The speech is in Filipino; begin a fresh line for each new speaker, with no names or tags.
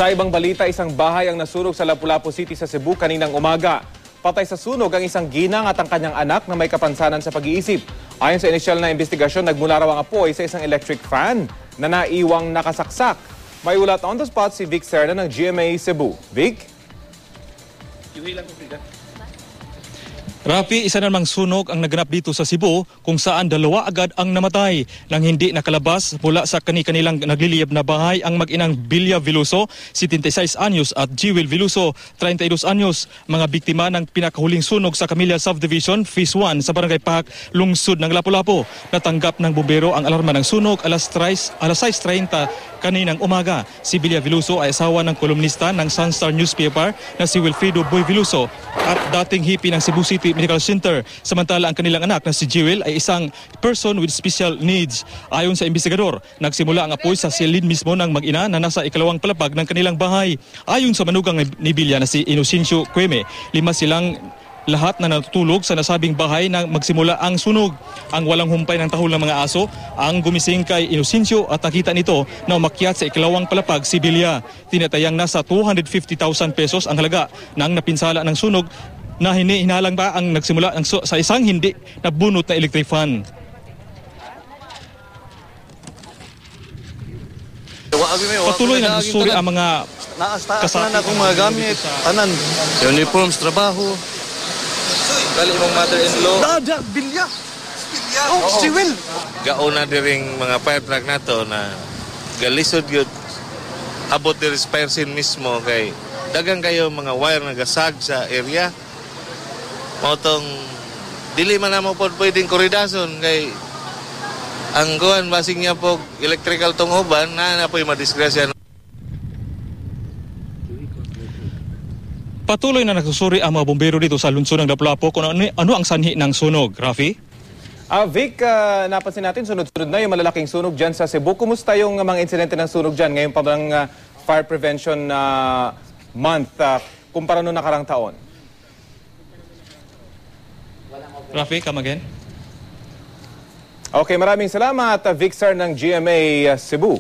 Sa ibang balita, isang bahay ang nasunog sa Lapu-Lapu City sa Cebu kaninang umaga. Patay sa sunog ang isang ginang at ang kanyang anak na may kapansanan sa pag-iisip. Ayon sa inisyal na investigasyon, nagmula raw ang apoy sa isang electric fan na naiwang nakasaksak. May ulat on the spot si Vic Serna ng GMA Cebu. Vic?
Rafi, isa namang sunog ang naganap dito sa Cebu kung saan dalawa agad ang namatay nang hindi nakalabas mula sa kanilang nagliliyab na bahay ang mag-inang Bilya Veloso, 76 anyos at Jewel Veloso, 32 anyos, mga biktima ng pinakahuling sunog sa Camilla Subdivision, Phase 1 sa Barangay Pahak, lungsod ng Lapu-Lapu. Natanggap ng bumbero ang alarma ng sunog alas 6:30 kaninang umaga. Si Bilya Veloso ay asawa ng kolumnista ng Sunstar Newspaper na si Wilfredo Boy Veloso at dating hippie ng Cebu City Medical Center. Samantala ang kanilang anak na si Jewel ay isang person with special needs. Ayon sa investigador, nagsimula ang apoy sa silid mismo ng mag-ina na nasa ikalawang palapag ng kanilang bahay. Ayon sa manugang ni Bilya na si Inocencio Cueme, 5 silang lahat na natutulog sa nasabing bahay na magsimula ang sunog. Ang walang humpay ng tahol ng mga aso ang gumising kay Inocencio at nakita nito na umakyat sa ikalawang palapag si Bilya. Tinatayang nasa 250,000 pesos ang halaga ng napinsala ng sunog na hinalang ba ang nagsimula sa isang hindi nabunot na electric fan. Patuloy na nagsusuri ang mga
kasama akong mga gamit, tanan, uniforms, trabaho.
Dali mong mother-in-law.
Bilya! Oh, si Will!
Gauna diring mga fire truck na to na galisod yun. Abot diri sa fire scene mismo kay dagang kayo mga wire na gasag sa area. Mautong dili man na mo po pwedeng koridason kay ang kuhan basing niya po electrical tong uban na po yung madisgrasya.
Patuloy na nagsusuri ang mga bumbero dito sa lungsod ng Lapu-Lapu kung ano ang sanhi ng sunog. Rafi?
Vic, napansin natin sunod-sunod na yung malalaking sunog dyan sa Cebu. Kumusta yung mga insidente ng sunog dyan ngayon pa bang Fire Prevention Month kumpara noong nakarang taon?
Rafi, come again.
Okay, maraming salamat, Vic Serna ng GMA Cebu.